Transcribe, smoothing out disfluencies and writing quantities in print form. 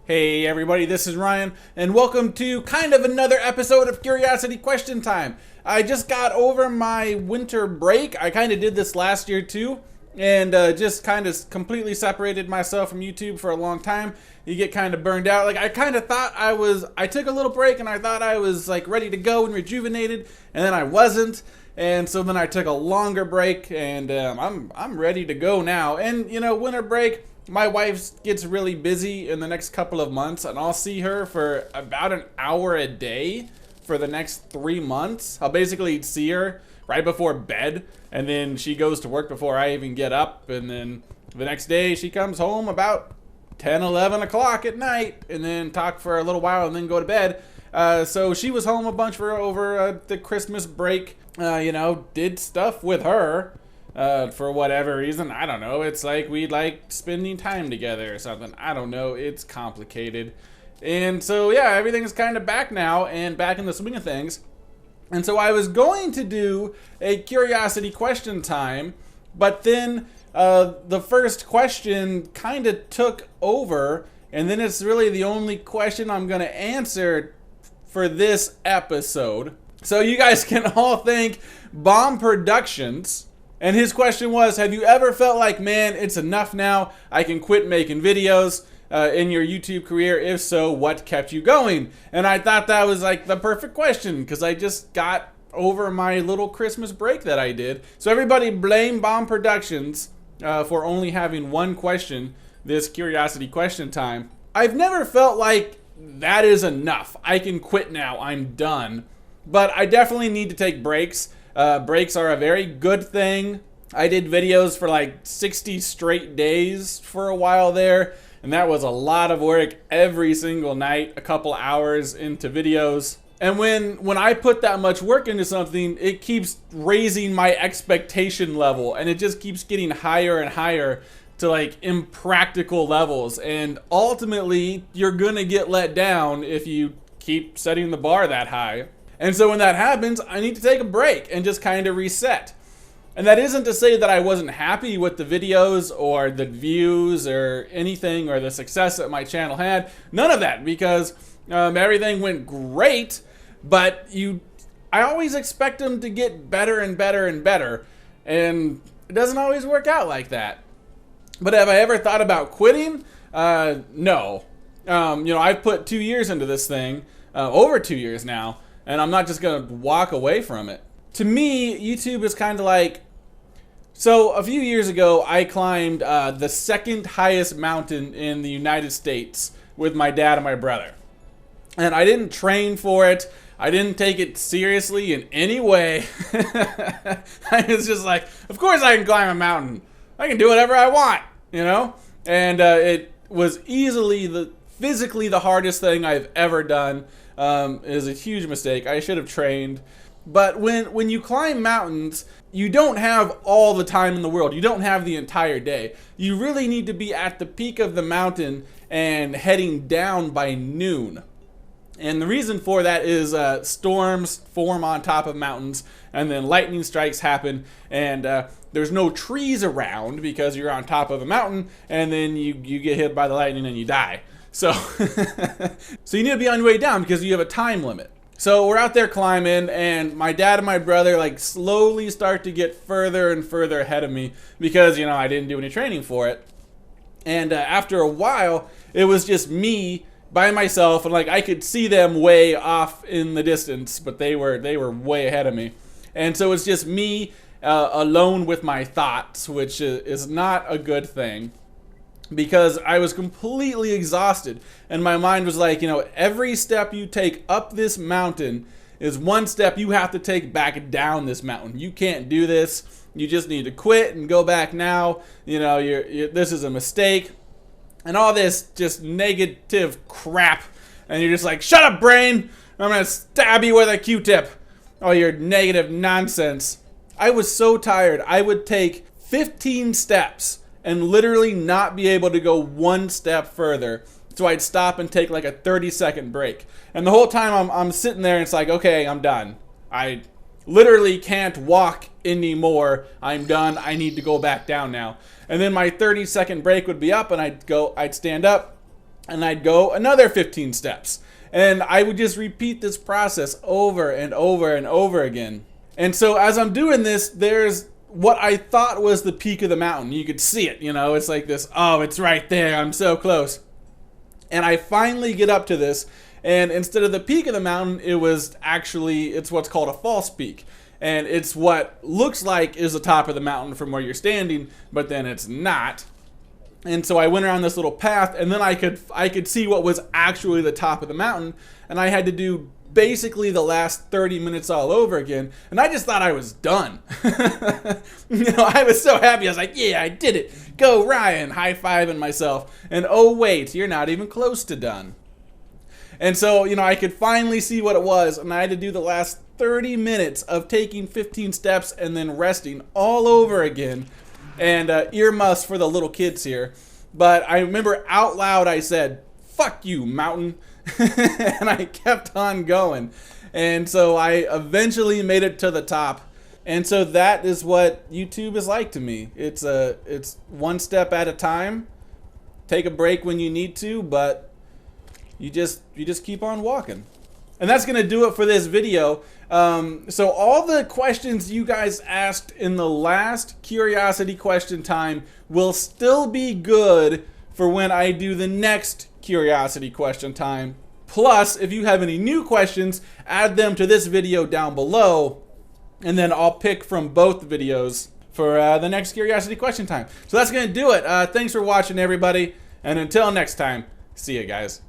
Hey everybody, this is Ryan, and welcome to kind of another episode of Curiosity Question Time. I just got over my winter break. I kind of did this last year too, and just kind of completely separated myself from YouTube for a long time. You get kind of burned out. Like I kind of thought I took a little break and I thought I was like ready to go and rejuvenated, and then I wasn't. And so then I took a longer break, and I'm ready to go now. And you know, winter break, my wife gets really busy in the next couple of months, and I'll see her for about an hour a day for the next 3 months. I'll basically see her right before bed, and then she goes to work before I even get up, and then the next day she comes home about 10, 11 o'clock at night, and then talk for a little while and then go to bed. So she was home a bunch for over the Christmas break. Did stuff with her. For whatever reason, I don't know. It's like we like spending time together or something. I don't know. It's complicated. And so, yeah, everything's kind of back now and back in the swing of things. And so I was going to do a curiosity question time, but then the first question kind of took over, and then it's really the only question I'm going to answer for this episode. So you guys can all thank Bomb Productions. And his question was, have you ever felt like, man, it's enough now, I can quit making videos in your YouTube career? If so, what kept you going? And I thought that was like the perfect question, because I just got over my little Christmas break that I did. So everybody blame Bomb Productions for only having one question, this curiosity question time. I've never felt like that is enough. I can quit now, I'm done. But I definitely need to take breaks. Breaks are a very good thing. I did videos for like 60 straight days for a while there, and that was a lot of work every single night, a couple hours into videos. And when I put that much work into something, it keeps raising my expectation level, and it just keeps getting higher and higher to like impractical levels. And ultimately, you're gonna get let down if you keep setting the bar that high. And so when that happens, I need to take a break and just kind of reset. And that isn't to say that I wasn't happy with the videos or the views or anything or the success that my channel had. None of that, because everything went great, but I always expect them to get better and better and better. And it doesn't always work out like that. But have I ever thought about quitting? No. I've put 2 years into this thing, over 2 years now. And I'm not just gonna walk away from it. To me, YouTube is kind of like, so a few years ago, I climbed the second highest mountain in the United States with my dad and my brother. And I didn't train for it. I didn't take it seriously in any way. I was just like, of course I can climb a mountain. I can do whatever I want, you know? And it was easily physically the hardest thing I've ever done. Is a huge mistake. I should have trained. But when you climb mountains, you don't have all the time in the world. You don't have the entire day. You really need to be at the peak of the mountain and heading down by noon. And the reason for that is storms form on top of mountains, and then lightning strikes happen, and there's no trees around because you're on top of a mountain, and then you get hit by the lightning and you die. So, so you need to be on your way down because you have a time limit. So we're out there climbing, and my dad and my brother like slowly start to get further and further ahead of me because, I didn't do any training for it. And after a while, it was just me by myself, and like I could see them way off in the distance, but they were way ahead of me. And so it's just me alone with my thoughts, which is not a good thing. Because I was completely exhausted, and my mind was like, every step you take up this mountain is one step you have to take back down this mountain. You can't do this. You just need to quit and go back now. This is a mistake, and all this just negative crap. And you're just like, shut up, brain! I'm gonna stab you with a Q-tip. All your negative nonsense. I was so tired. I would take 15 steps and literally not be able to go one step further. So I'd stop and take like a 30-second break. And the whole time I'm sitting there and it's like, okay, I'm done. I literally can't walk anymore. I'm done. I need to go back down now. And then my 30-second break would be up, and I'd stand up, and I'd go another 15 steps. And I would just repeat this process over and over and over again. And so as I'm doing this, there's what I thought was the peak of the mountain. You could see it, you know, it's like this, oh, it's right there, I'm so close. And I finally get up to this, and instead of the peak of the mountain, it's what's called a false peak. And it's what looks like is the top of the mountain from where you're standing, but then it's not. And so I went around this little path, and then I could see what was actually the top of the mountain, and I had to do basically the last 30 minutes all over again, and I just thought I was done. You know, I was so happy. I was like, yeah, I did it. Go, Ryan, high-fiving myself. And oh wait, you're not even close to done. And so, you know, I could finally see what it was, and I had to do the last 30 minutes of taking 15 steps and then resting all over again. And earmuffs for the little kids here. But I remember out loud I said, fuck you, mountain. And I kept on going. And so I eventually made it to the top. And so that is what YouTube is like to me. It's one step at a time. Take a break when you need to, but you just keep on walking. And that's going to do it for this video. So all the questions you guys asked in the last curiosity question time will still be good for when I do the next curiosity question time. Plus, if you have any new questions, add them to this video down below, and then I'll pick from both videos for the next curiosity question time. So that's going to do it. Thanks for watching, everybody. And until next time, see you guys.